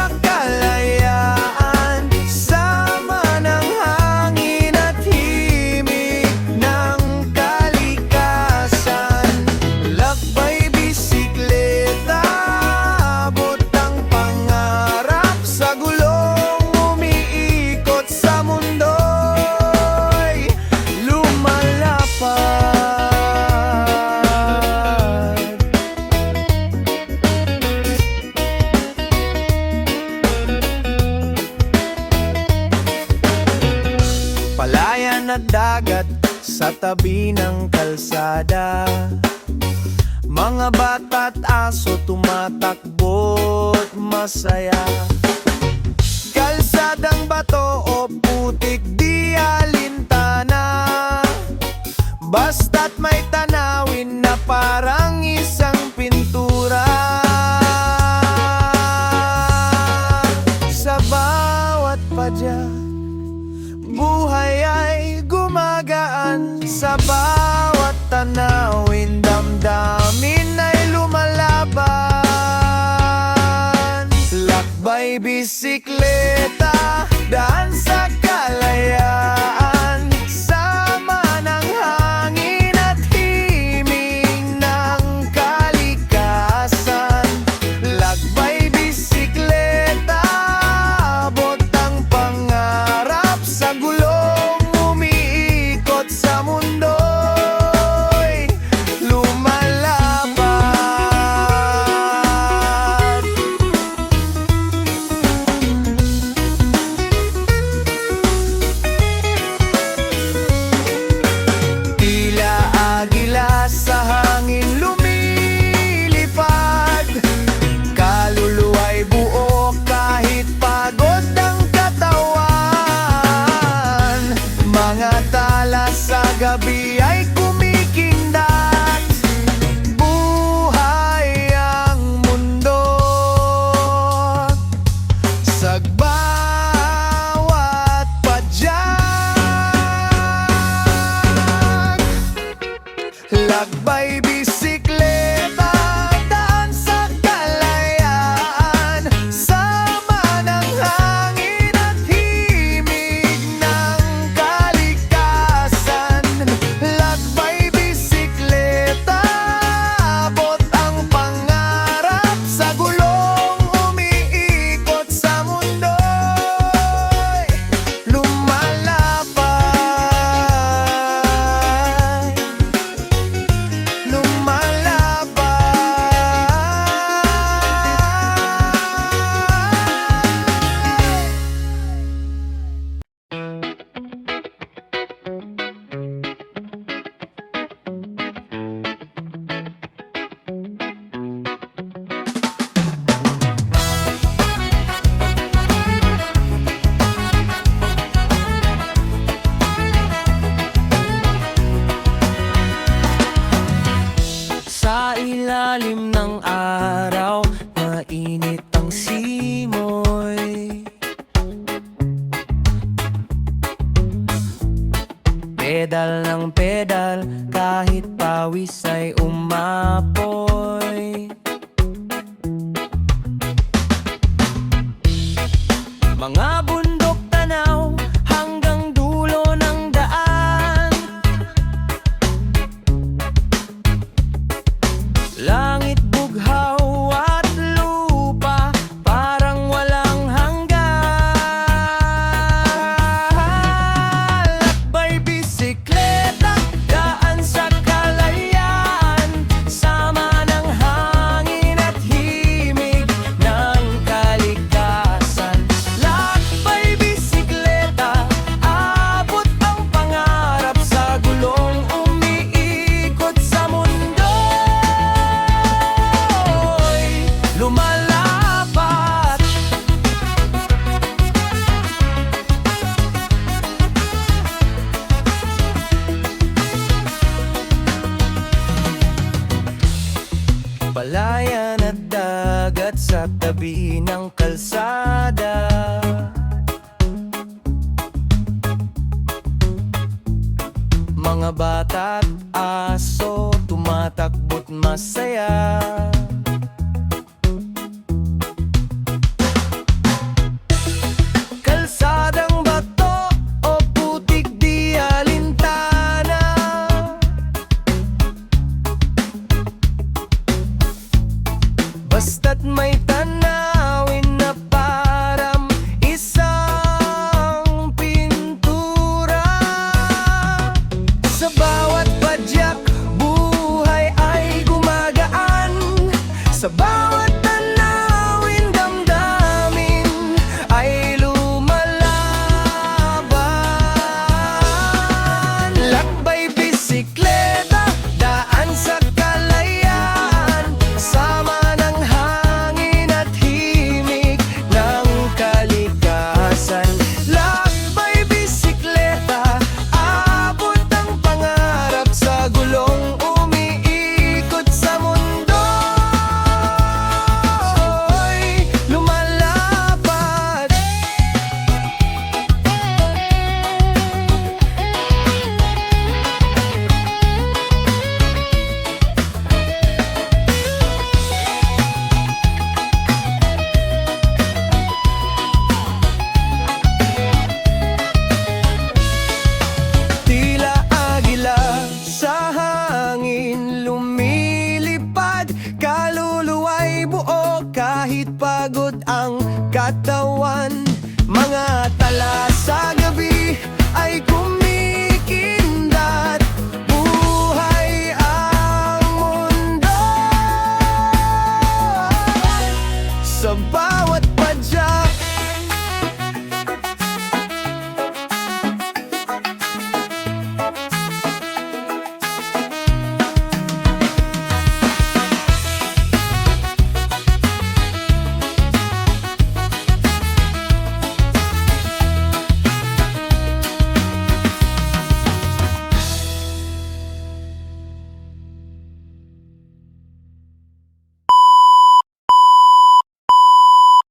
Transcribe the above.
sa kalayaan, sama ng hangin at himig ng kalikasan. Lakbay bisikleta, abot ang pangarap sa gulong umiikot sa mundo'y lumalapad. Palayan at dagat sa tabi ng kalsada, mga bata't aso tumatakbo't masaya. Kalsadang bato o putik di alintana, basta't may tanawin na parang isang pintura. Sa bawat padya, buhay ay gumagaan. Sa bawat tanawin, damdamin ay lumalaban. Lakbay bisikleta, daan sa kalayaan, sama ng hangin at himig ng kalikasan. Lakbay bisikleta, abot ang pangarap sa gulong umiikot sa mundo'y lumalapad. Tila agila sa hangin lumilipad, kaluluwa'y buo kahit pagod ang katawan. Mga tala sa gabi ay kumikindat, buhay ang mundo. Sa bawat padyag, lakbay bisikleta, daan sa kalayaan, sama ng hangin at himig ng kalikasan. Lakbay bisikleta, abot ang pangarap sa gulong umiikot sa mundo'y lumalapad. Sa ilalim ng araw, mainit ang simoy. Pedal ng pedal, kahit pawis ay umapoy. Mga bundok tanaw hanggang dulo ng daan, langit bughaw at lupa parang walang hanggan. Lakbay bisikleta, daan sa kalayaan, sama ng hangin at himig ng kalikasan. Lakbay bisikleta, abot ang pangarap sa gulong umiikot sa mundo'y lumalapat. Palayan at dagat sa tabi ng kalsada, mga bata't aso tumatakbo't masaya. ang katawan. Mga tala sa gabi ay kumikindat. Buhay ang mundo sa bawat padya.